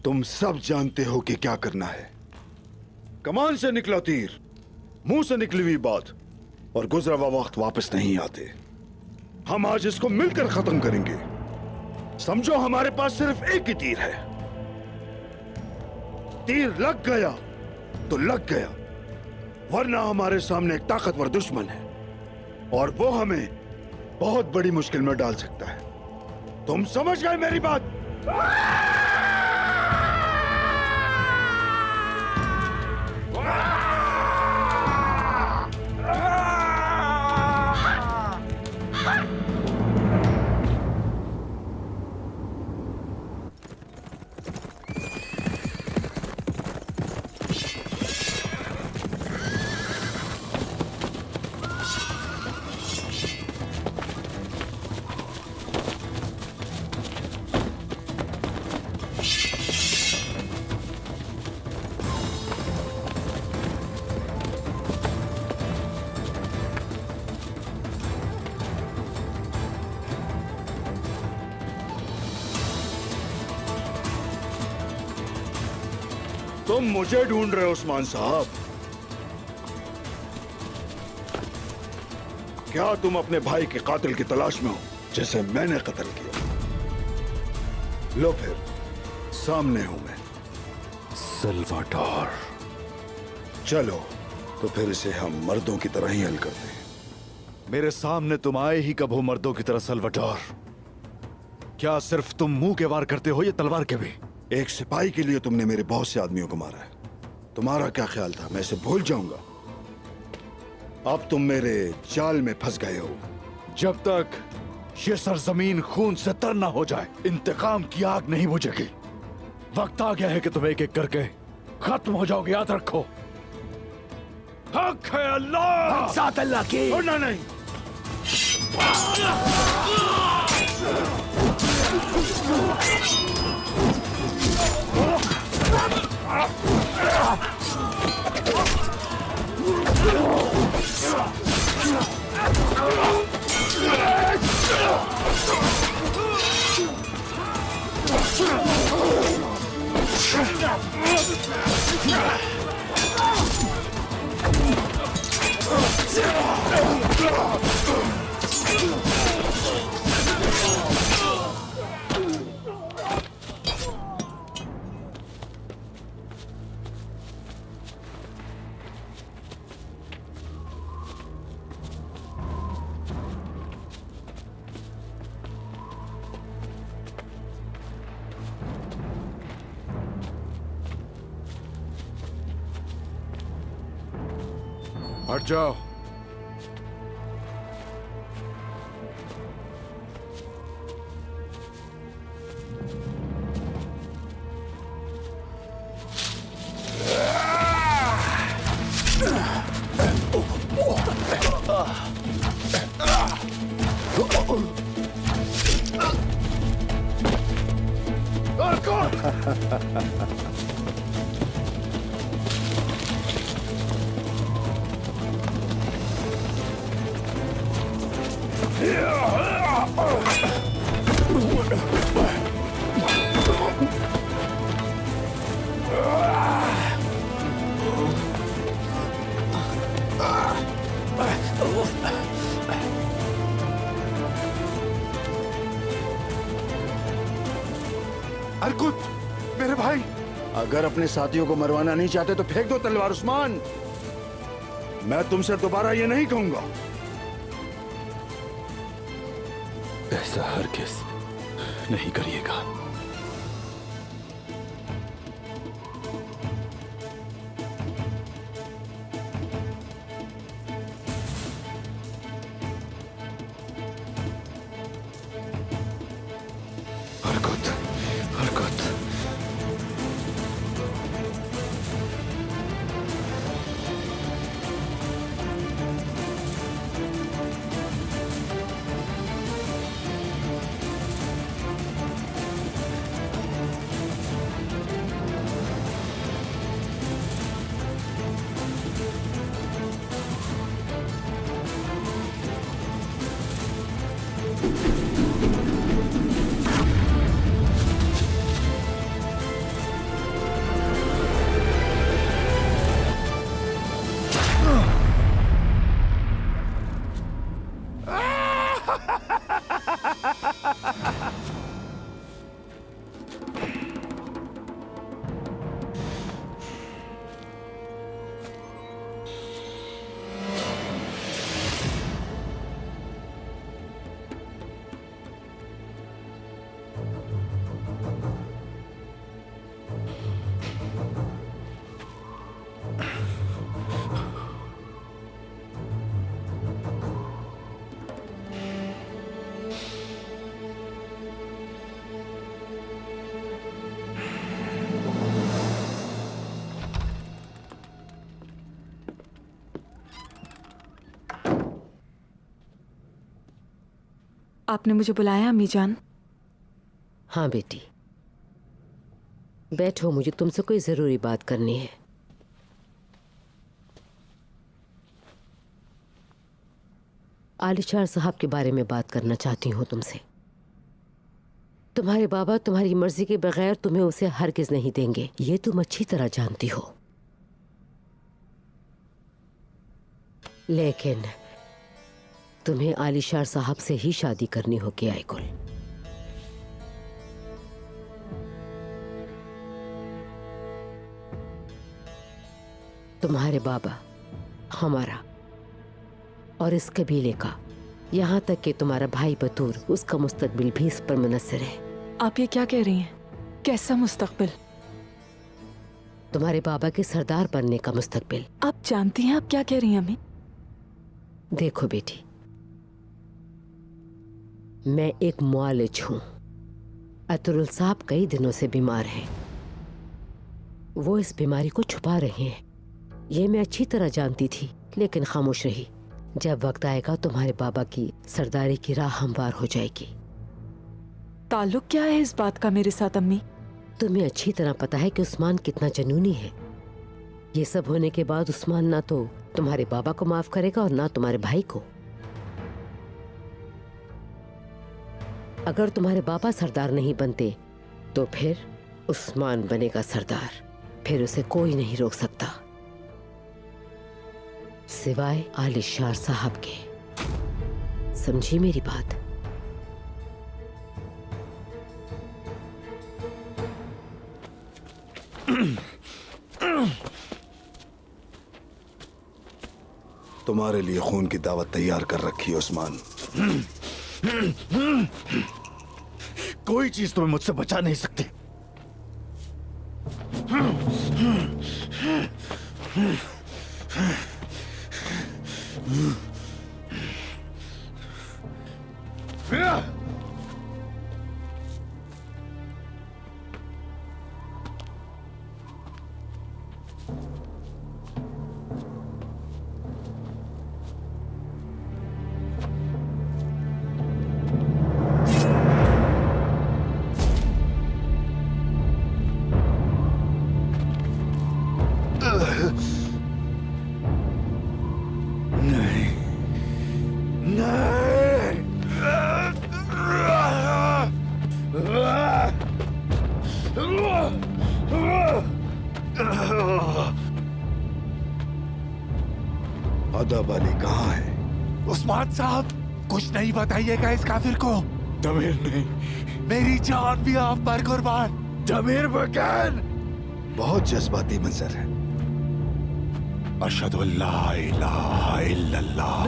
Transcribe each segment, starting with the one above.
तुम सब जानते हो कि क्या करना है। कमान से निकला तीर, मुंह से निकली हुई बात और गुजरा हुआ वक्त वापस नहीं आते। हम आज इसको मिलकर खत्म करेंगे। समझो हमारे पास सिर्फ एक ही तीर है। तीर लग गया तो लग गया, वरना हमारे सामने एक ताकतवर दुश्मन है और वो हमें बहुत बड़ी मुश्किल में डाल सकता है। तुम समझ गए मेरी बात? तुम मुझे ढूंढ रहे हो उस्मान साहब? क्या तुम अपने भाई के कातिल की तलाश में हो जिसे मैंने कत्ल किया? लो फिर, सामने हूं मैं, सल्वाडोर। चलो तो फिर इसे हम मर्दों की तरह ही हल करते हैं। मेरे सामने तुम आए ही कब हो मर्दों की तरह सल्वाडोर? क्या सिर्फ तुम मुंह के वार करते हो या तलवार के भी? एक सिपाही के लिए तुमने मेरे बहुत से आदमियों को मारा है। तुम्हारा क्या ख्याल था मैं इसे भूल जाऊंगा? अब तुम मेरे जाल में फंस गए हो। जब तक ये सरजमीन खून से तर ना हो जाए, इंतकाम की आग नहीं बुझेगी। वक्त आ गया है कि तुम एक एक करके खत्म हो जाओगे, याद रखो। हक है अल्लाह, साथ अल्लाह की। ना नहीं, हट जाओ। अर्कुत, मेरे भाई, अगर अपने साथियों को मरवाना नहीं चाहते तो फेंक दो तलवार उस्मान। मैं तुमसे दोबारा ये नहीं कहूंगा। ऐसा हरगिज़ नहीं करिएगा। हरकत, हरकत। आपने मुझे बुलाया अम्मी जान? हाँ बेटी, बैठो, मुझे तुमसे कोई जरूरी बात करनी है। आलिशार साहब के बारे में बात करना चाहती हूँ तुमसे। तुम्हारे बाबा तुम्हारी मर्जी के बगैर तुम्हें उसे हरगिज नहीं देंगे, ये तुम अच्छी तरह जानती हो। लेकिन तुम्हें आलिशार साहब से ही शादी करनी होगी आइकुल। तुम्हारे बाबा, हमारा और इस कबीले का, यहाँ तक कि तुम्हारा भाई बतूर, उसका मुस्तकबिल भी इस पर मुनस्सिर है। आप ये क्या कह रही हैं? कैसा मुस्तकबिल? तुम्हारे बाबा के सरदार बनने का मुस्तकबिल। आप जानती हैं आप क्या कह रही हैं अम्मी? देखो बेटी, मैं एक मुआलिज हूं। अतुरुल साहब कई दिनों से बीमार हैं। वो इस बीमारी को छुपा रहे हैं, ये मैं अच्छी तरह जानती थी, लेकिन खामोश रही। जब वक्त आएगा तुम्हारे बाबा की सरदारी की राह हमवार हो जाएगी। ताल्लुक क्या है इस बात का मेरे साथ अम्मी? तुम्हें अच्छी तरह पता है कि उस्मान कितना जुनूनी है। ये सब होने के बाद उस्मान ना तो तुम्हारे बाबा को माफ करेगा और ना तुम्हारे भाई को। अगर तुम्हारे बाबा सरदार नहीं बनते तो फिर उस्मान बनेगा सरदार, फिर उसे कोई नहीं रोक सकता सिवाय आलिशार साहब के। समझी मेरी बात? तुम्हारे लिए खून की दावत तैयार कर रखी है उस्मान। कोई चीज तुम्हें मुझसे बचा नहीं सकती। अदब अली कहाँ है? उस्मान साहब, कुछ नहीं बताइएगा इस काफिर को। दमीर नहीं, मेरी जान भी आप पर कुर्बान। दमीर बकान। बहुत जज्बाती मंजर है। अशहदु अल्ला इलाहा इल्लल्लाह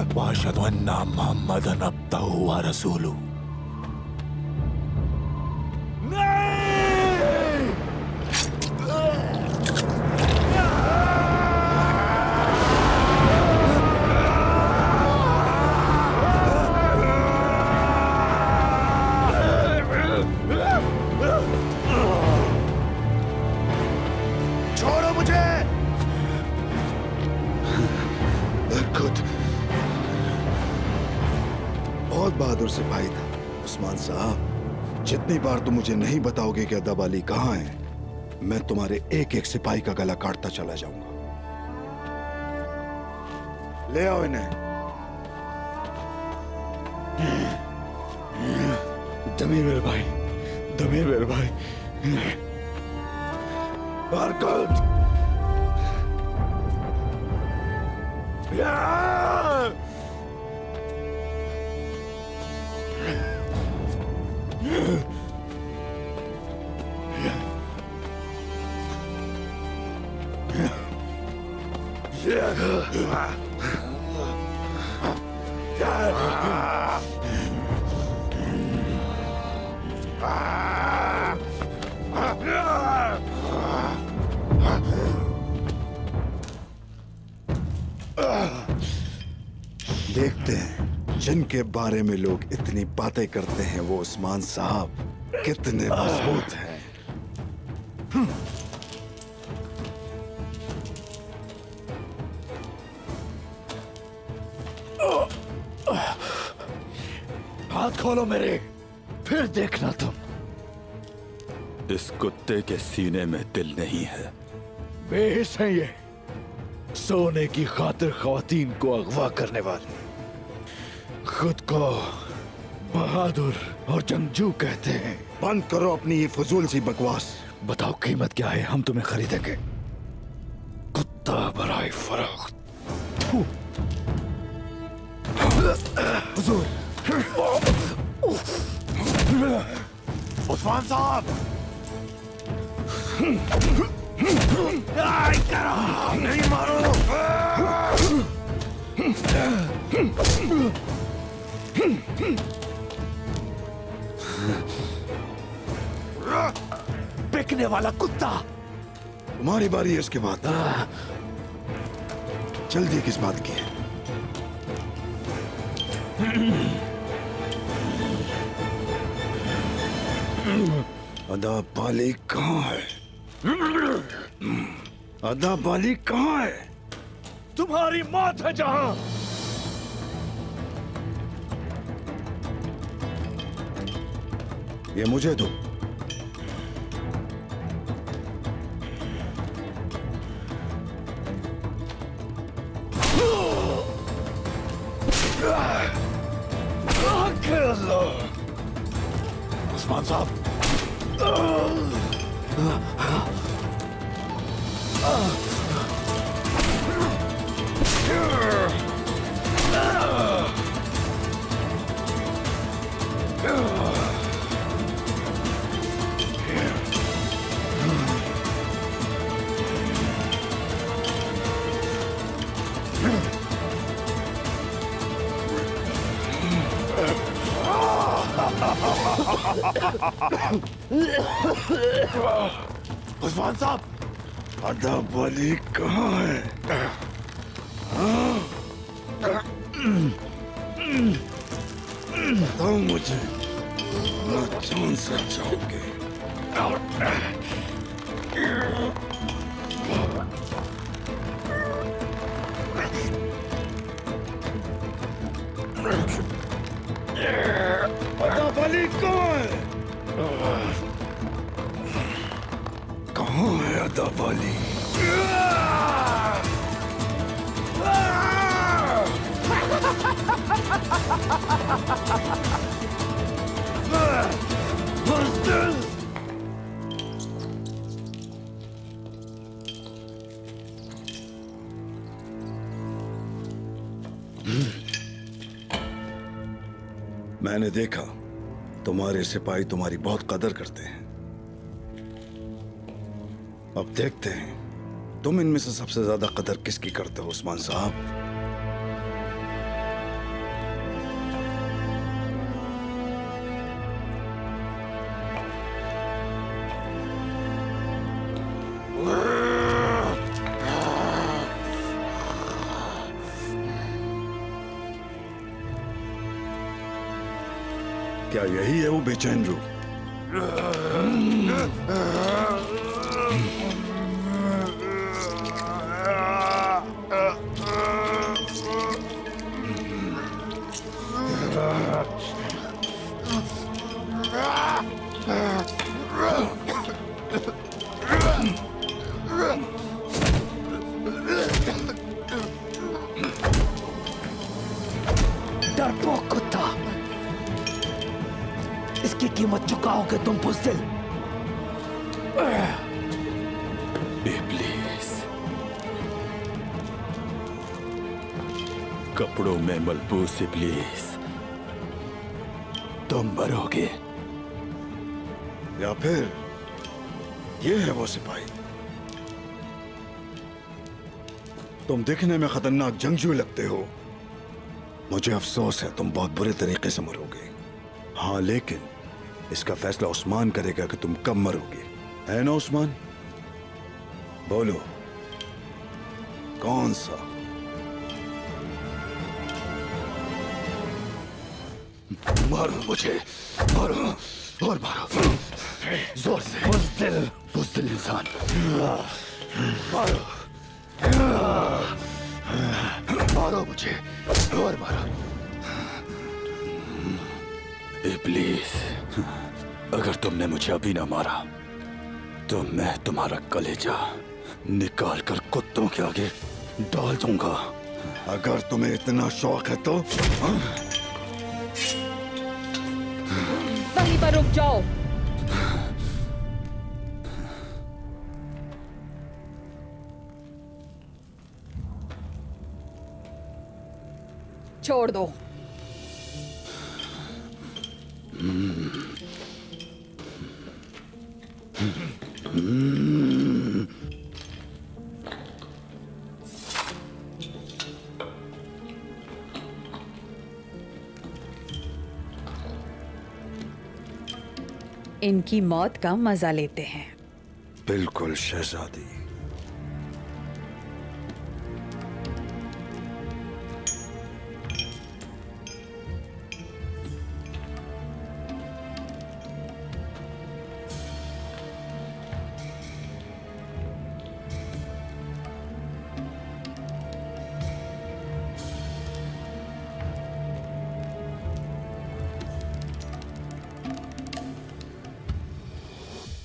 व अशहदु अन्ना मुहम्मदन अब्दुहु व रसूलुहु। छोड़ो मुझे। खुद बहुत बहादुर सिपाही था उस्मान साहब। जितनी बार तुम मुझे नहीं बताओगे कि अदब अली कहाँ है, मैं तुम्हारे एक एक सिपाही का गला काटता चला जाऊंगा। ले आओ इन्हें। दमीर मेरे भाई, दमीर मेरे भाई। हरकत। देखते हैं जिनके बारे में लोग इतनी बातें करते हैं वो उस्मान साहब कितने मजबूत हैं। हाथ खोलो मेरे, फिर देखना तुम। इस कुत्ते के सीने में दिल नहीं है। बेहिस हैं ये, सोने की खातिर ख्वातीन को अगवा करने वाले, खुद को बहादुर और जंगजू कहते हैं। बंद करो अपनी ये फजूल सी बकवास। बताओ कीमत क्या है, हम तुम्हें खरीदेंगे। कुत्ता बराए फरोख्त। थू। हुजूर। उस्मान साहब, नहीं मारो। बिकने वाला कुत्ता। तुम्हारी बारी है इसके बाद। जल्दी किस बात की है? अदा बाली कहाँ है? अदा बाली कहाँ है? तुम्हारी मौत है जहां। ये मुझे दो। उस्मान साहब, उस्मान साहब, अदा बाली कहाँ है? बताओ मुझे, ना जान से जाओगे। अदा बाली कहाँ है? कहाँ है अदा बाली? मैंने देखा तुम्हारे सिपाही तुम्हारी बहुत कदर करते हैं। अब देखते हैं तुम इनमें से सबसे ज्यादा कदर किसकी करते हो उस्मान साहब। क्या यही है वो बेचैन रूह? डरपोक कुत्ता, इसकी कीमत चुकाओगे तुम बुज़दिल। इब्लीस, कपड़ों में मलबूस इब्लीस, तुम मरोगे। या फिर ये है वो सिपाही? तुम दिखने में खतरनाक जंगजू लगते हो। मुझे अफसोस है तुम बहुत बुरे तरीके से मरोगे। हाँ, लेकिन इसका फैसला उस्मान करेगा कि तुम कब मरोगे, है ना उस्मान? बोलो, कौन सा? मारो मुझे, मारो और मारो जोर से। बुज़दिल, बुज़दिल इंसान, मारो मारो मुझे और मारो। प्लीज, अगर तुमने मुझे अभी ना मारा तो मैं तुम्हारा कलेजा निकाल कर कुत्तों के आगे डाल दूंगा। अगर तुम्हें इतना शौक है तो वहीं पर रुक जाओ। छोड़ दो। इनकी मौत का मजा लेते हैं। बिल्कुल शहजादी।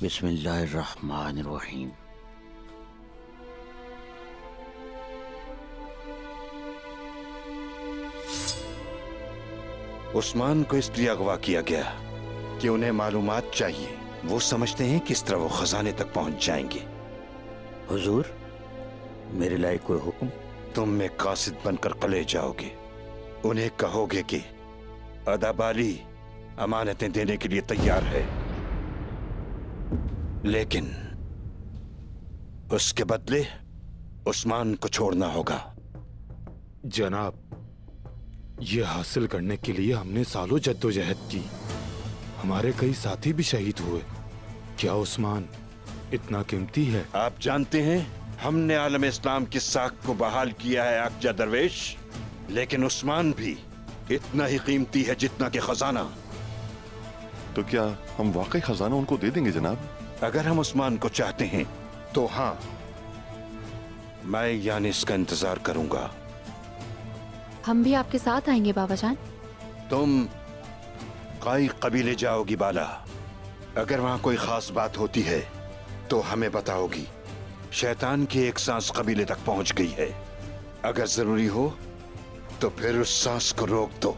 बिस्मिल्लाहिर्रहमानिर्रहीम। उस्मान को इसलिए अगवा किया गया कि उन्हें मालूमात चाहिए। वो समझते हैं किस तरह वो खजाने तक पहुंच जाएंगे। हुजूर, मेरे लायक कोई हुक्म? तुम में कासिद बनकर कले जाओगे। उन्हें कहोगे कि अदाबाली अमानतें देने के लिए तैयार है, लेकिन उसके बदले उस्मान को छोड़ना होगा। जनाब, ये हासिल करने के लिए हमने सालों जद्दोजहद की। हमारे कई साथी भी शहीद हुए। क्या उस्मान इतना कीमती है? आप जानते हैं, हमने आलम इस्लाम की साख को बहाल किया है अकजा दरवेश, लेकिन उस्मान भी इतना ही कीमती है जितना कि खजाना। तो क्या हम वाकई खजाना उनको दे देंगे जनाब? अगर हम उस्मान को चाहते हैं तो हाँ, मैं यानी इसका इंतजार करूंगा। हम भी आपके साथ आएंगे बाबा जान। तुम कई कबीले जाओगी बाला। अगर वहां कोई खास बात होती है तो हमें बताओगी। शैतान की एक सांस कबीले तक पहुंच गई है। अगर जरूरी हो तो फिर उस सांस को रोक दो।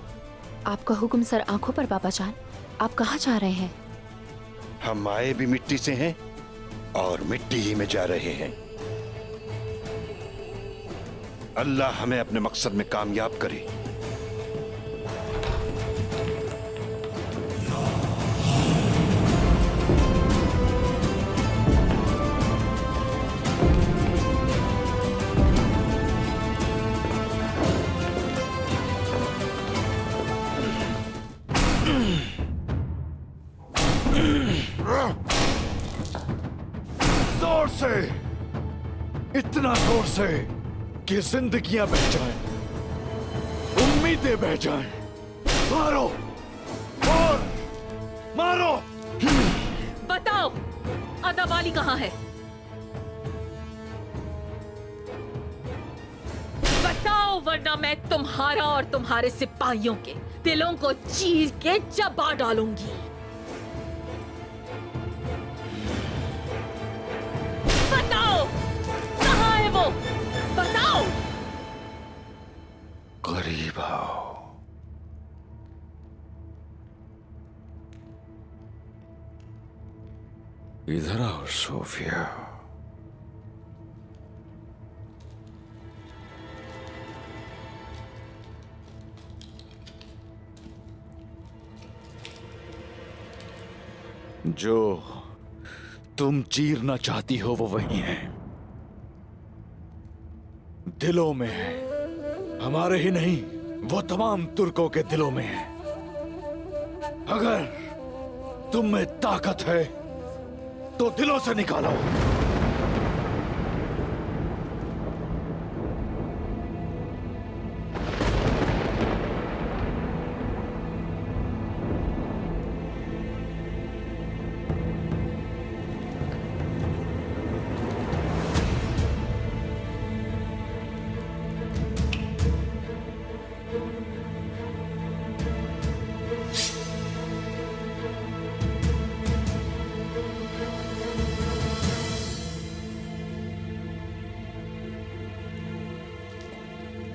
आपका हुक्म सर आंखों पर बाबा जान। आप कहाँ जा रहे हैं? हम आए भी मिट्टी से हैं और मिट्टी ही में जा रहे हैं। अल्लाह हमें अपने मकसद में कामयाब करे। जोर से, इतना जोर से कि जिंदगियां बह जाएं, उम्मीदें बह जाएं। मारो और मारो। बताओ, अदाबाली कहाँ है? बताओ, वरना मैं तुम्हारा और तुम्हारे सिपाहियों के दिलों को चीर के चबा डालूंगी। बताओ, कहाँ है वो? बताओ। करीब आओ। इधर आओ सोफिया। जो तुम चीरना चाहती हो वो वही है, दिलों में है। हमारे ही नहीं, वो तमाम तुर्कों के दिलों में है। अगर तुम में ताकत है तो दिलों से निकालो।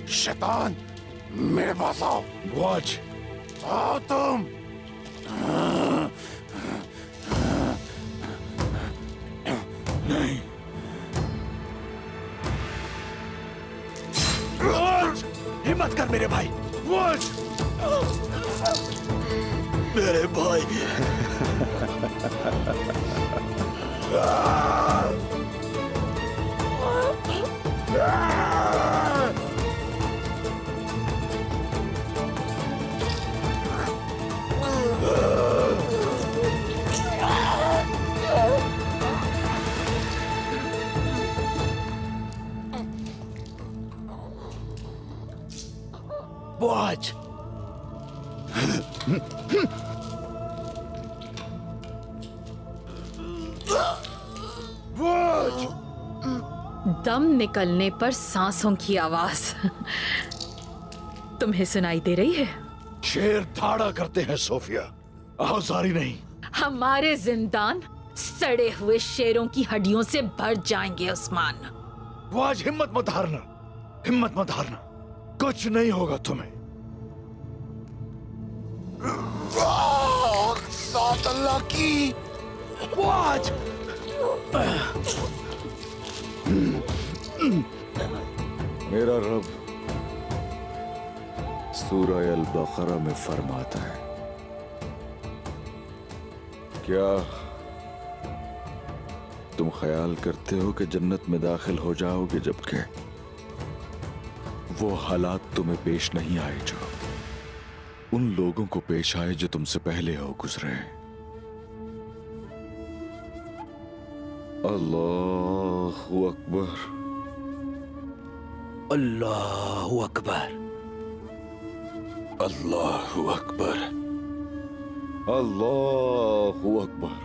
शैतान, मेरे पास आओ। वॉच, आओ तुम। नहीं। वॉच, हिम्मत कर मेरे भाई। वॉच, मेरे भाई। Watch, watch. दम निकलने पर सांसों की आवाज तुम्हें सुनाई दे रही है? शेर ठाड़ा करते हैं सोफिया, आवाजारी नहीं। हमारे जिंदान सड़े हुए शेरों की हड्डियों से भर जाएंगे उस्मान। वो आज हिम्मत मत हारना, हिम्मत मत हारना, कुछ नहीं होगा तुम्हें। साथ अल्लाह की। वो आज मेरा रब सूरह अल बकरा में फरमाता है, क्या तुम ख्याल करते हो कि जन्नत में दाखिल हो जाओगे जबकि वो हालात तुम्हें पेश नहीं आए जो उन लोगों को पेश आए जो तुमसे पहले हो गुजरे। अल्लाहु अकबर, अल्लाहु अकबर, अल्लाहु अकबर, अल्लाहु अकबर,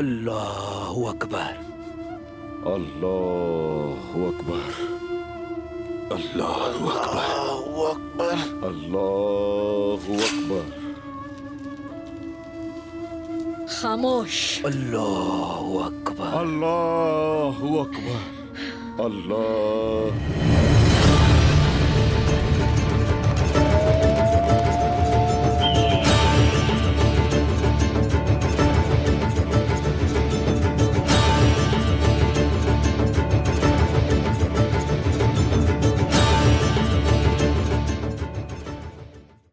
अल्लाहु अकबर, अल्लाहु अकबर, अल्लाहु अकबर, अल्लाहु अकबर। खामोश। अल्लाहु अकबर, अल्लाहु अकबर, अल्लाह